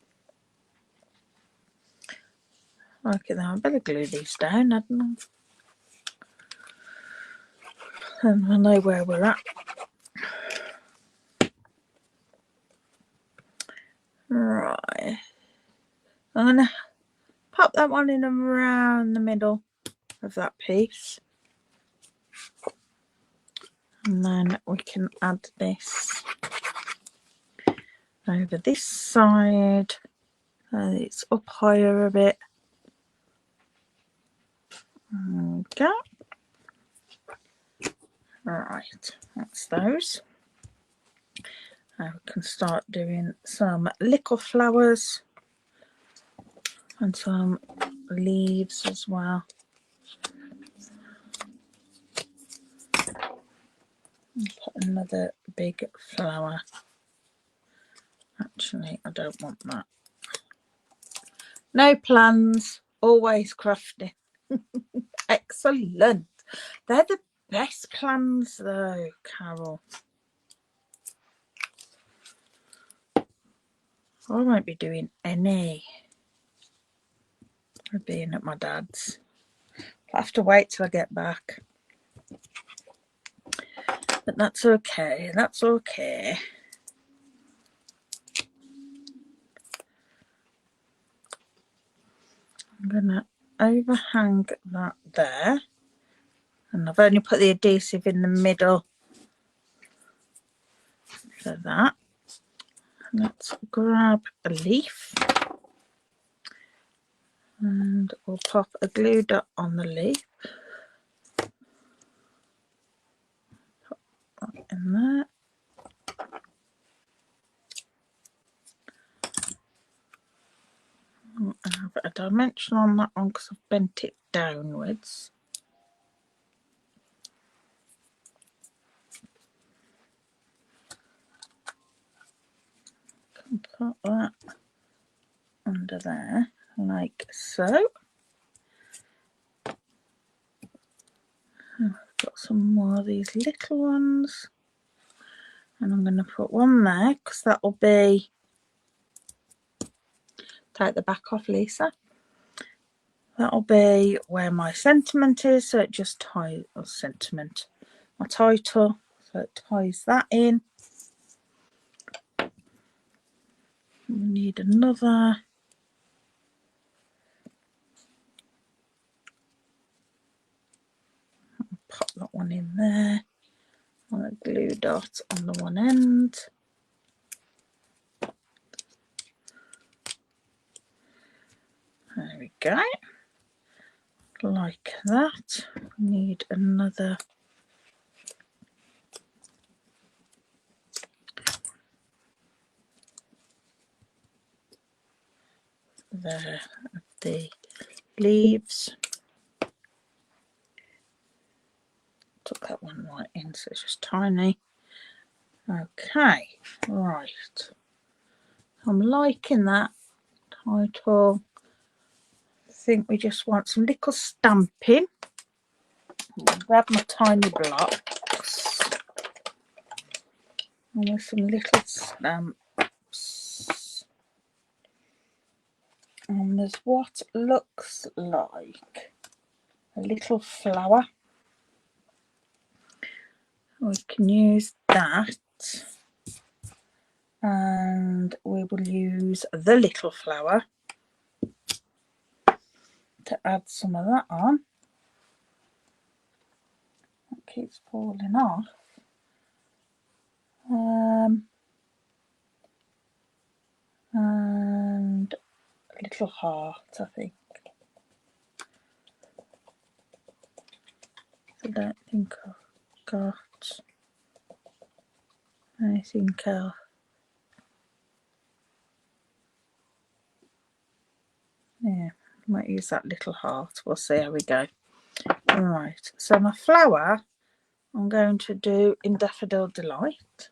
Like it now. I better glue these down, hadn't I? And I know where we're at. Right. I'm going to pop that one in around the middle of that piece. And then we can add this over this side. It's up higher a bit. Okay. Right, that's those. Now we can start doing some little flowers and some leaves as well. And put another big flower. Actually, I don't want that. No plans, always crafting. Excellent. They're the best plans though, Carol. I won't be doing any. We're being at my dad's. I'll have to wait till I get back. But that's okay, that's okay. I'm gonna overhang that there. And I've only put the adhesive in the middle for that. Let's grab a leaf. And we'll pop a glue dot on the leaf. Put that in there. I have a dimension on that one because I've bent it downwards. Can put that under there like so. I've got some more of these little ones, and I'm going to put one there because that will be, take the back off, Lisa. That'll be where my sentiment is, so it just ties, or sentiment, my title, so it ties that in. We need another. Pop that one in there, and a glue dot on the one end. There we go. Like that. We need another there of the leaves. Took that one right in, so it's just tiny. Okay, right. I'm liking that title. I think we just want some little stamping. I'll grab my tiny blocks. And with some little stamps. And there's what looks like a little flower. We can use that, and we will use the little flower to add some of that on. It keeps falling off. And a little heart, I think. I don't think I've got anything else. Yeah, might use that little heart. We'll see how we go. Alright, so my flower I'm going to do in Daffodil Delight.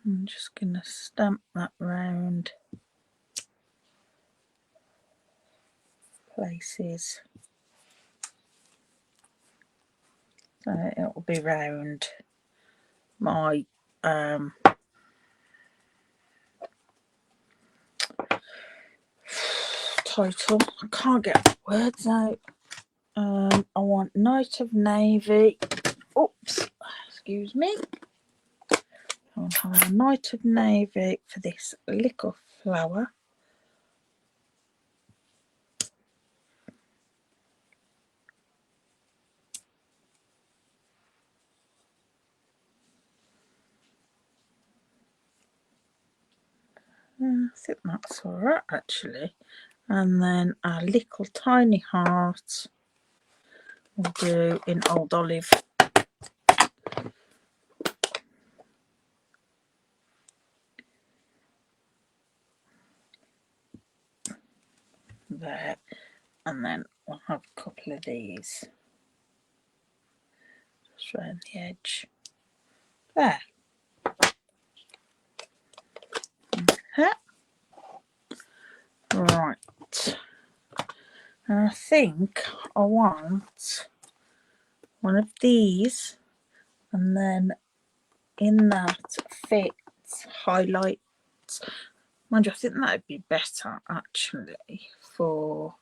I'm just going to stamp that round places. So it will be round my title. I can't get the words out. I want Night of Navy. Oops, excuse me. I'll have a Night of Navy for this little flower. I think that's alright actually. And then a little tiny heart we'll do in Old Olive. There. And then we'll have a couple of these just around the edge. There. Okay. Right. And I think I want one of these, and then in that fits highlights. Mind you, I think that would be better actually for,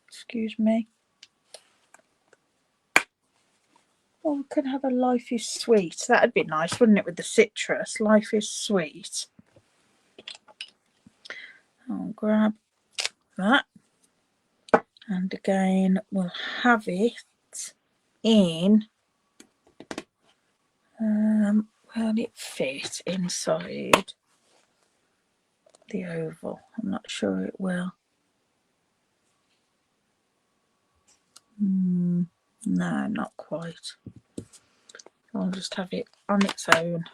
excuse me. Oh, we could have a Life is Sweet. That'd be nice, wouldn't it, with the citrus? Life is Sweet. I'll grab that. And again, we'll have it in, will it fit inside the oval? I'm not sure it will. No, not quite. I'll just have it on its own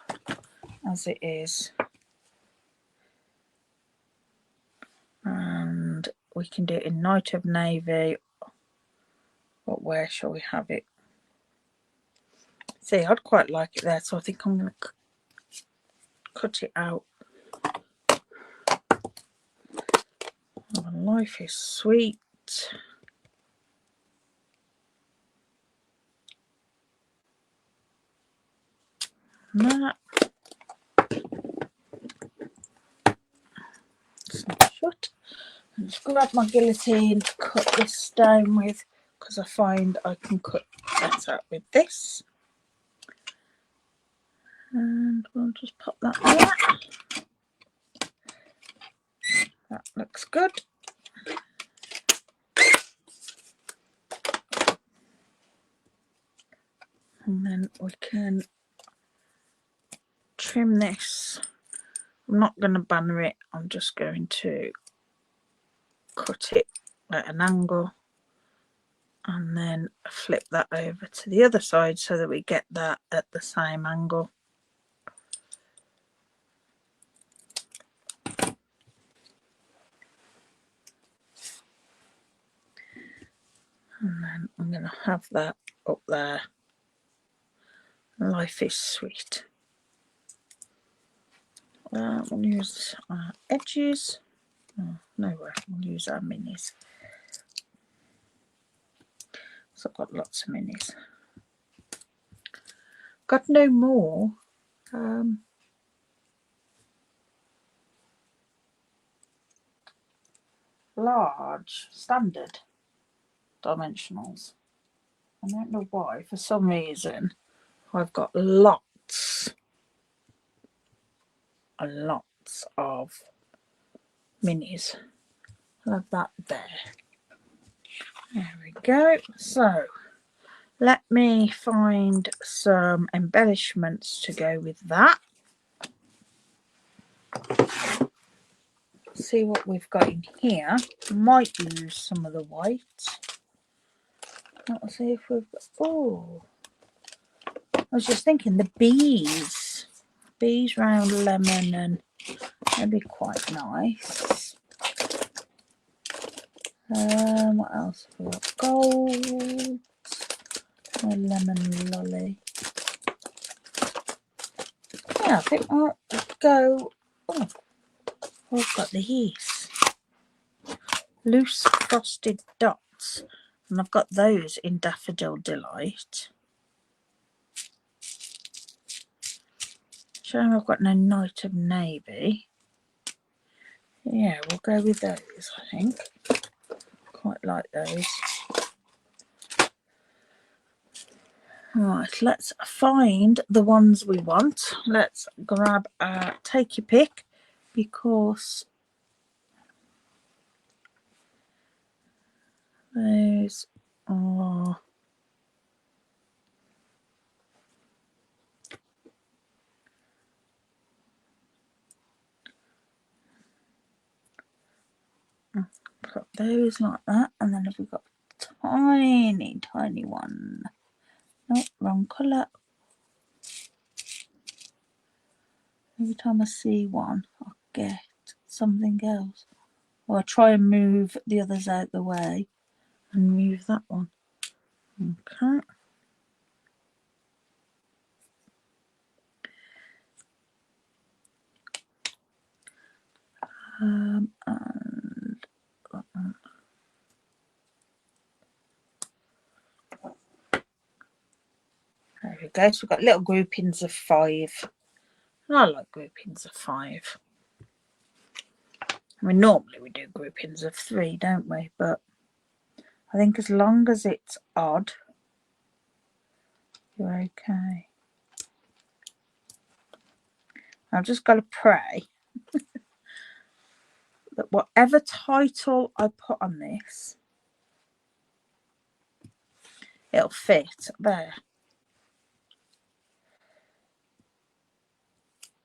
as it is. And we can do it in Night of Navy, but where shall we have it? See, I'd quite like it there, so I think I'm going to cut it out. Oh, Life is Sweet. That. Snap shut. And just grab my guillotine to cut this down with, because I find I can cut better with this. And we'll just pop that there. That looks good. And then we can trim this. I'm not going to banner it, I'm just going to cut it at an angle and then flip that over to the other side so that we get that at the same angle. And then I'm going to have that up there. Life is Sweet. We'll use our edges. Oh, nowhere. We'll use our minis. So I've got lots of minis. Got no more. Large standard dimensionals. I don't know why, for some reason, I've got lots and lots of minis. I'll have that there. There we go. So let me find some embellishments to go with that. See what we've got in here. Might use some of the white. Let's see if we've got, oh, I was just thinking the bees. Bees round lemon, and that'd be quite nice. What else have we got? Gold. A lemon lolly. Yeah, I think I'll go. Oh, I've got these loose frosted dots, and I've got those in Daffodil Delight. Showing I've got no Night of Navy. Yeah, we'll go with those, I think. Quite like those. Right, let's find the ones we want. Let's grab take your pick, because those are got those like that, and then we've got tiny, tiny one. Nope, wrong colour. Every time I see one, I get something else. Or I try and move the others out the way and move that one. Okay. And that one. There we go. So we've got little groupings of 5. I like groupings of 5. I mean, normally we do groupings of 3, don't we? But I think as long as it's odd, you're okay. I've just got to pray that whatever title I put on this, it'll fit there.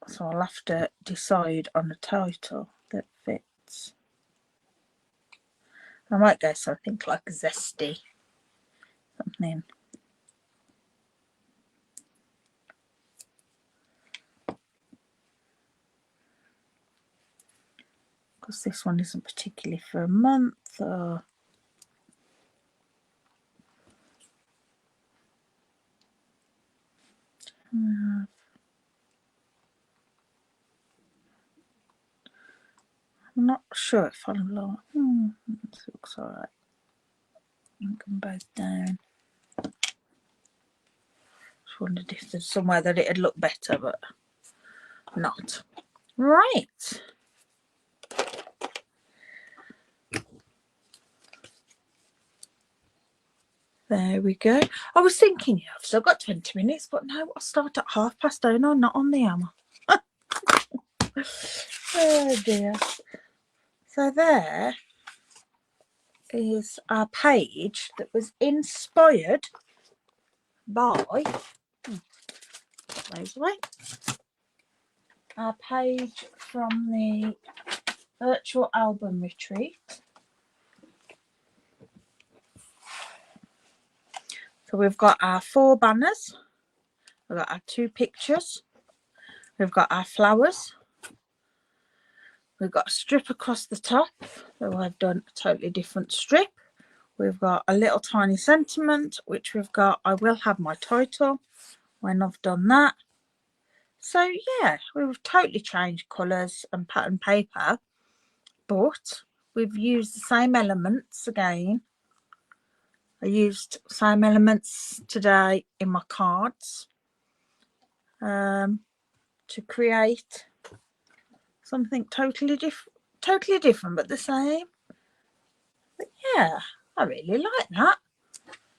So I'll have to decide on a title that fits. I might go something like zesty, something. Because this one isn't particularly for a month, or I'm not sure if I'll like. This looks alright. Link them both down. Just wondered if there's somewhere that it'd look better, but not. Right. There we go. I was thinking, yeah, I've still got 20 minutes, but no, I'll start at 9:30, don't I? Not on the hammer. Oh dear. So there is our page that was inspired by those away. Our page from the virtual album retreat. So we've got our 4 banners, we've got our 2 pictures, we've got our flowers, we've got a strip across the top, so I've done a totally different strip. We've got a little tiny sentiment, which we've got, I will have my title when I've done that. So yeah, we've totally changed colours and pattern paper, but we've used the same elements again. I used same elements today in my cards to create something totally different, but the same. But yeah, I really like that.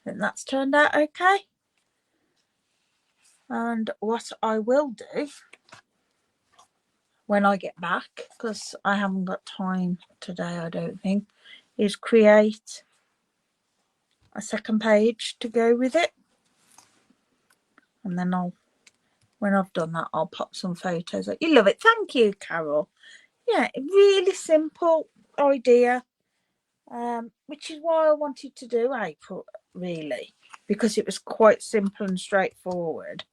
think that's turned out okay. And what I will do when I get back, because I haven't got time today, I don't think, is create a second page to go with it. And then when I've done that, I'll pop some photos. You love it. Thank you, Carol. Yeah, really simple idea, which is why I wanted to do April, really, because it was quite simple and straightforward.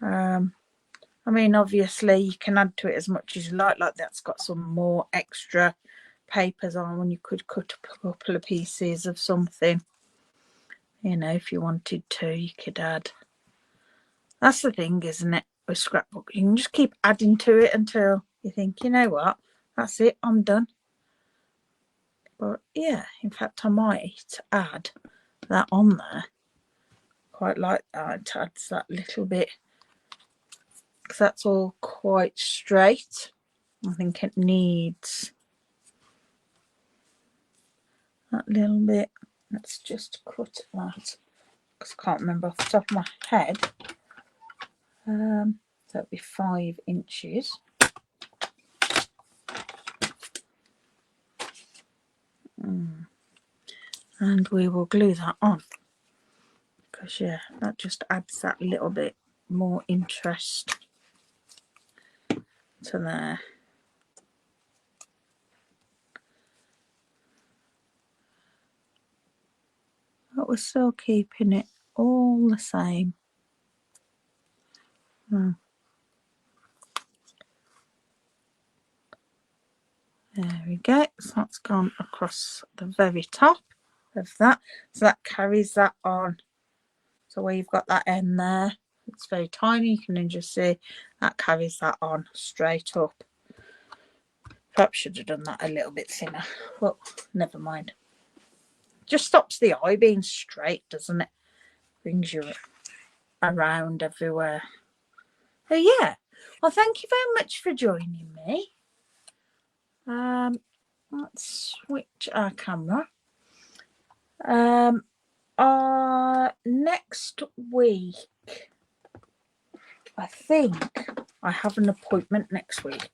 I mean, obviously, you can add to it as much as you like that's got some more extra papers on, and you could cut a couple of pieces of something. You know, if you wanted to, you could add. That's the thing, isn't it, with Scrapbook? You can just keep adding to it until you think, you know what, that's it, I'm done. But yeah, in fact, I might add that on there. Quite like that. It adds that little bit, because that's all quite straight. I think it needs that little bit. Let's just cut that, because I can't remember off the top of my head. So it'll be 5 inches. And we will glue that on, because yeah, that just adds that little bit more interest to there. But we're still keeping it all the same. There we go. So that's gone across the very top of that. So that carries that on. So where you've got that end there, it's very tiny. You can then just see that carries that on straight up. Perhaps should have done that a little bit thinner, but never mind. Just stops the eye being straight, doesn't it? Brings you around everywhere. So yeah, well, thank you very much for joining me. Let's switch our camera. Next week, I think I have an appointment next week.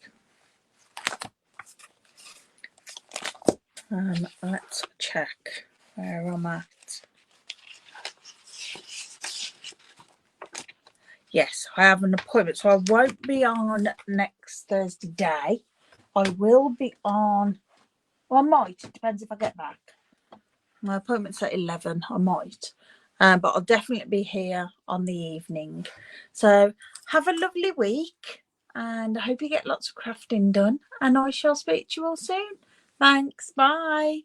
Let's check where I'm at. Yes, I have an appointment, so I won't be on next Thursday day. I will be on, well, I might, it depends if I get back. My appointment's at 11, I might. But I'll definitely be here on the evening. So have a lovely week, and I hope you get lots of crafting done, and I shall speak to you all soon. Thanks, bye.